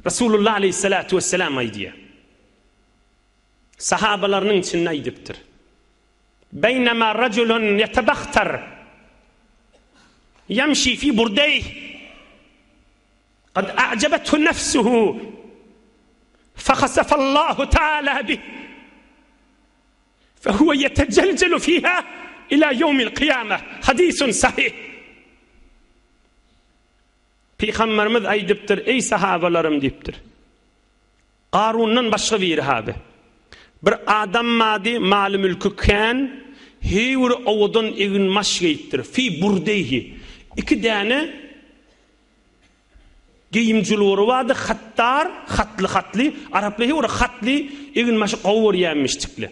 Resulullah aleyhissalatu vesselam aydiye. Sahabalarının içinde aydiptir. Beynema raculun yetebakhtar yemşi fi burdeyh kad a'cebethu nefsuhu fekasefallahu teala bih fehuve yetecelcelu fiha ila yevmil kıyameh. Hadisun sahih. Peygamberimiz aydiptir, ey sahabalarım deyiptir. Qarun'dan başka bir abi. Bir adam madi malı mülkü kan heyur oğudun egin maş geyittir. Fi burdeyhi. İki tane giyimcileri vardı. Hatlı. Araplı heyur hatlı egin maşı qavur yemiştikli.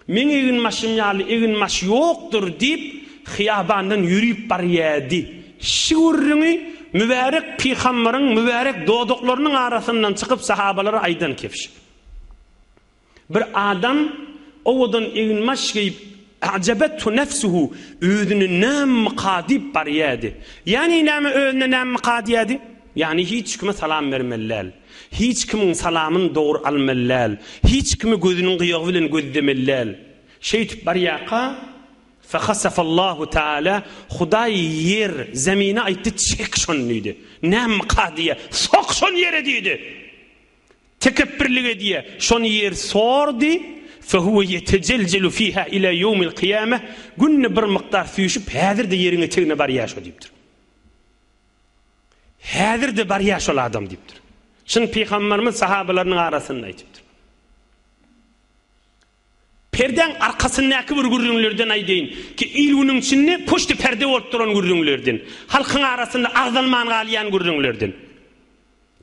Men egin maşım yalı egin maş yoktur deyip hiyabandan yürüyüp bariyadi. Şiurrini mübarek peygamberin mübarek doğduklarının arasından çıkıp sahabalara aydan kepş. Bir adam oğudan egin maş geyip a'cebethu nefsuhu ödünü nam qadib bariyadi. Yani nam ödünü nam qadiyadi? Yani hiç kime salam vermellal. Hiç kimin salamın doğru almellal. Hiç kimi gözünün qıyığı bilen gözdemellal. Şeyt bariyaqa fekasefallahu teala Huday yer zemine aytti çek şonluydu. Nam qadiye sok şon yere deydi. Tekebbirlige diye şon yer sordu. فهو يتجلجل فيها إلى يوم القيامة قلنا برمقدار فيشب هذا ده يرين تغنى برياشو ديبتر هذا ده برياشو الادم ديبتر شن peygamberimiz sahabalarının arasında aytıptır. Perden arkasındaki bir gürrünlerden aydeyin ki ilunun içinde poştu perde ortturan gürrünlerden halkın arasında ağzalman galiyan gürrünlerden.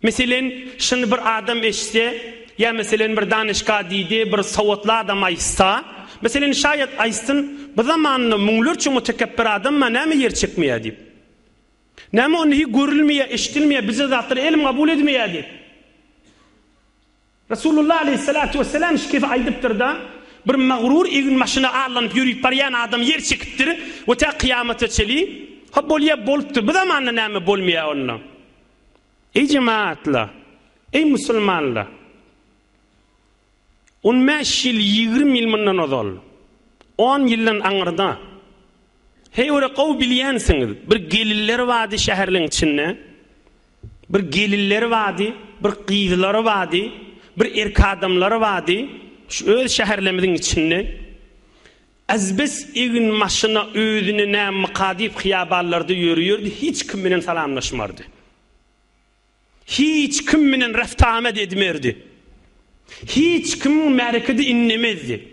Mesela şimdi bir adam eşse ya mesela bir danışka deydi, bir savatlı adam ayısta. Mesela şayet ayıstın, bu zamanında müngülürçü mütekebbir adam ma ne mi yer çıkmaya deyip. Ne mi onu hiç görülmeye, işitilmeye, bize zatları elim kabul edmeye deyip. Resulullah aleyhissalatu vesselam şikif aydıptır da, bir mağrur egin maşına ağlanıp yürüyüp barayan adam yer çıkıptır, ve ta kıyamete çeli, ha bolya boluptur, bu zamanında ne mi bolmaya onunla. Ey cemaatla, ey Müslümanla, 15 yıl 20 yıl bundan ozal 10 yıldan anırda hey öyle qav bilyansınız bir geliller vardı şehirlerin içinde bir geliller vardı bir qıydılar vardı bir erkek adamlar vardı şu öz şehirlerimizin içinde azbes egin maşına özünü ne maqadip xiyaballarda yürüyordu hiç kiminin salamlaşmardı hiç kiminin reftamet etmerdi hiç kim merkezi inlemezdi.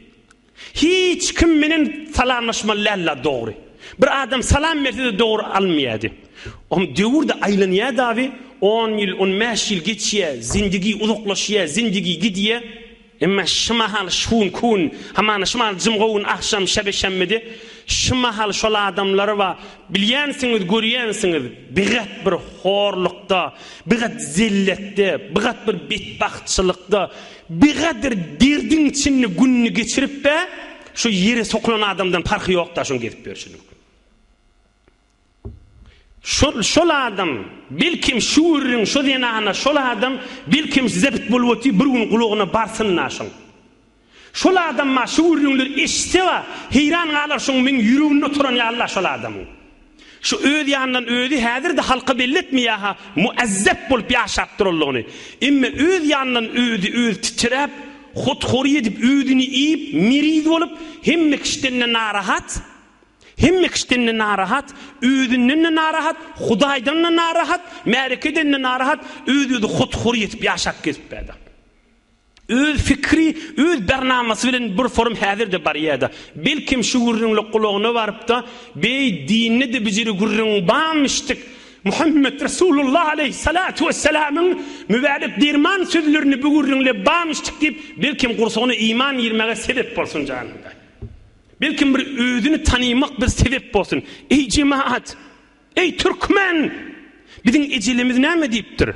Hiç kiminin salamlaşmalarla doğru. Bir adam salam verdi doğru almayadı. Diyor da aylanıya davi 10 yıl 15 yıl geçiyor. Zindagi uzaklaşıyor. Zindagi gidiyor. Ama şımahal şun kun. Hemen şımahal cımğun akşam şemedi. Şımahal şola adamları var. Bilyansınız, görüyansınız. Bigat bir horlukta, bigat zillette, bigat bir bitbahtçılıkta, bigadır derdin içinde gününü geçirip be, şu yere sokulan adamdan farkı yok da şunu gelip görüşünü. Şola adam, bilkim şuurun, şu denağına, şola adam, bilkim zebit bulvati bir gün kuluğuna barsın naşın. Şola adam ma şuurunlar işte var, heyran ağlar şun min yürüğünü oturan ya Allah şola adamın. Şu öd yandan ödü hadir de halka belletmiyor ha, muazzep bulup yaşattır Allah'ını. İmme öd yandan öd titrep, hutkhori edip ödünü iyip, mirid olup, hem kişidenine narahat, ödününne narahat, Hudaydanne narahat, merkedenine narahat, ödü hutkhori edip yaşap gezip beyda. Öz fikri, öz bernaması bilen bir form hazır da bariyada. Belkim şu gurrunlu kuluğuna varıp da bey dinini de biziri gurrun bağmıştık. Muhammed Resulullah aleyhissalatu vesselam'ın mübarek dirman sözlerini bu gurrunlu bağmıştık deyip belkim kursağına iman girmeye sebep olsun canında. Belkim bir özünü tanımak bir sebep olsun. Ey cemaat, ey Türkmen, bizim ecelimiz ne mi deyiptir?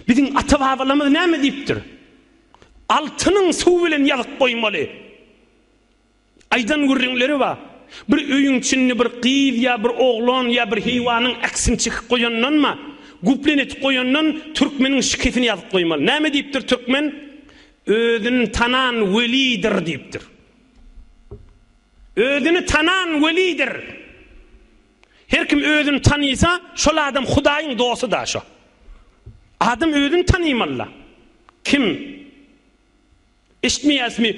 Bizim atababalarımız ne mi deyiptir? Altının su bilen yazıp koymalı. Aydan gurrunları var. Bir öyün içinde bir qıyız ya bir oğlan ya bir heyvanın aksin çıkıp koyandan mı? Guplenet koyandan Türkmenin şikayetini yazıp koymalı. Näme diýipdir Türkmen? Özüni tanan welidir diýipdir. Özüni tanan welidir. Her kim özüni tanıysa, şol adam Hudaýyň dostu da şo. Adam özüni tanıymalla. Kim? Eşitmeýäsmi?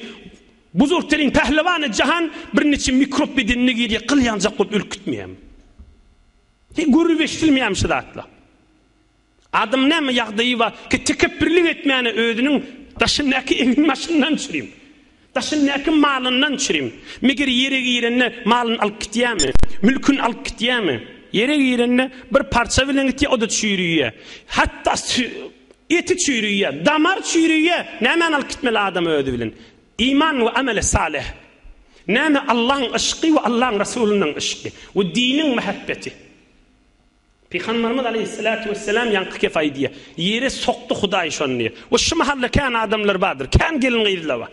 Buzurtlaryň pählewany jahan bir neçe mikrop bedenine girýär, qılýanjak bolup ürkütmeýär. Görüp eşitilmeýär şu zatlar. Adam näme ýagdaýy bar ki tekebbürlik etmäni özüniň daşyndaky evin maşyndan çüreyim. Daşyndaky malyndan çüreyim. Meger ýere girenne malyny alyp gitýärmi? Mülkün alyp gitýärmi? Ýere girenne bir parça bilen gitýär, o da çürüýär. Hatda eti çürüýär, damar çürüýär. Näme alyp gitmeli adam özü bilen? İman ve amel salih. Näme Allah'ın aşkı ve Allah'ın Resulü'nün aşkı ve dinin muhabbeti. Peygamberimiz aleyhissalatu vesselam yankı kefaydiye. Yere soktu Hudaý şonny. O şu mahalle kan adamlar bardır. Kan gelin gaýrlar var.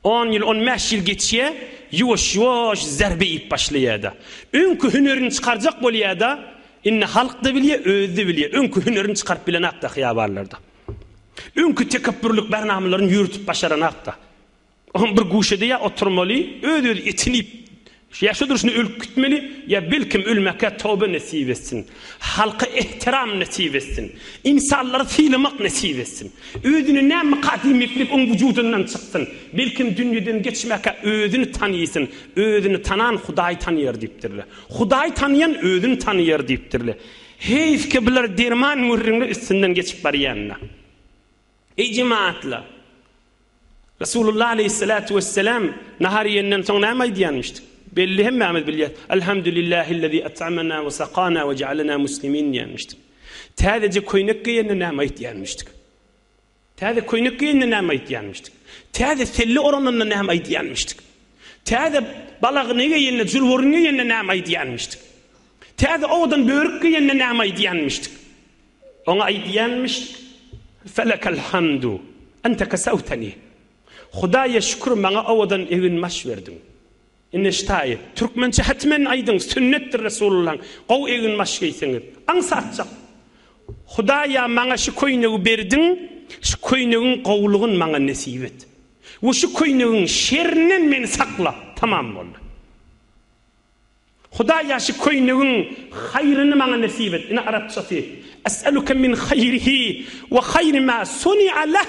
10 ýyl, 15 ýyl geçýär, ýuwaş zerbe ip başlaýarda. Öňkü hünerini çykarjak bolýarda, inne halk da bilýär, özü de bilýär. Öňkü hünerini çykaryp bilen akda hyýabarlarda. Öňkü tekebbürlük bernamalaryny ýürütip başaran akda. On bir guşede ya oturmaly, öz etinip yaşa duruşunu ölkütmeli ya belkim ölmeke tövbe nasip etsin. Halka ihtiram nasip etsin. İnsanları sıylamak nasip etsin. Özünü näme kadimeklik on vücudundan çıksın. Belkim dünýeden geçmeke özünü tanıysın. Özünü tanan Hudaý tanıyer diýipdirler. Hudaý tanıyan özünü tanıyer diýipdirler. Heyf ki biler derman mürründe üstünden geçip barýanna. Ey cemaatlar, Resulullah aleyhissalatu vesselam nahariyyenden soň näme diýýänmişdi? Belli hemmemiz bilýär. Elhamdülillahillezî et'amana ve sakana ve cealena muslimin diýmişdik. Täzece koýnak giýende näme diýmişdik? Täze koýnak giýende näme diýmişdik? Täze selli oranynda näme diýmişdik? Täze balagyny giýende, jurworyny giýende näme diýmişdik? Täze owadan börük giýende näme diýmişdik? Oňa diýmişdik. Felakal hamdu. Ente kasawtani. Hudaýa şükür maňa owadan evin maş berdin. İnneştaýy. Türkmençe hatmen aýdyň sünnetdir Resulullah. Gow egin maş giýseňiz. Aňsatjak. Hudaýa maňa şu koýnagy berdin, şu koýnagyň gowlugyny maňa nasip et. Bu şu koýnagyň şerrinden meni sakla. Tamam boldy. Hudaýa şu koýnagyň haýryny maňa nasip et. Ina arapçasy. Es'aluka min hayrihi ve hayri ma suni'a lah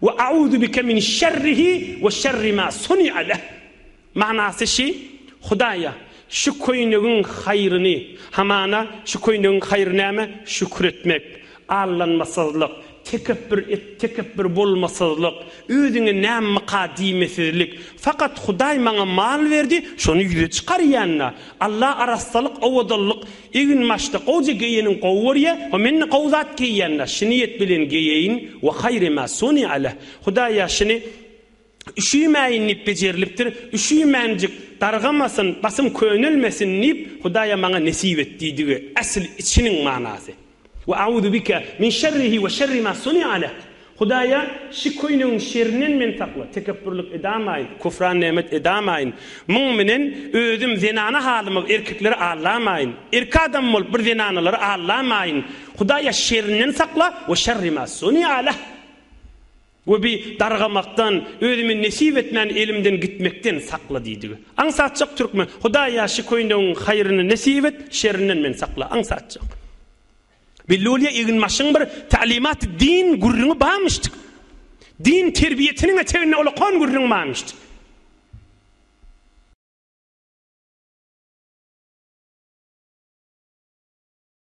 ve a'udhu bika min şerrihi ve şerri ma suni'a lah. Manasy şi, Hudaýa şu koýnagyň haýryny, hamana şu koýnagyň haýryny näme? Şükür etmek, allanmasazlyk, tekebbür bolmasazlyk, özüňe näme kadimesizlik. Fakat Hudaý maňa mal berdi, şonu ýüze çykarýanna. Allah arastalyk, owadalyk, egin maşda gowy geýeniň gowurya, o menne gowzat geýänna. Şiniyet bilen geýeýin we haýry ma suni'a lah. Hudaýa şini üşüýmäýin nip bejerilipdir. Üşüýmänjik dargamasyn, basym könülmesin nip Hudaýa maňa nasip etdiýdigi asl içiniň manasy. Ve a'udhu bika min şerrihi ve şerri ma suni'a lah. Hudaýa şu koýnagyň şerrinden men sakla. Tekebbürlük edamaýyn, kufran nemet edamaýyn. Muň menen özüm zinana halymy erkekleri allamaýyn. Erkek adam bolup bir zinanalary allamaýyn. Hudaýa şerrinden sakla ve şerri ma suni'a lah. Ve bir dargamaktan, özüme nasip etmän elimden gitmekden sakla diýdi. Aňsatjak türkmen, Hudaýa şu koýnagyň haýryny nasip et, şerrinden men sakla. Aňsatjak. Billulya egin maşyň bir ta'limat din gurrüňi barmışdyk. Din terbiyetiniň etegine olaqan gurrüňi barmışdyk.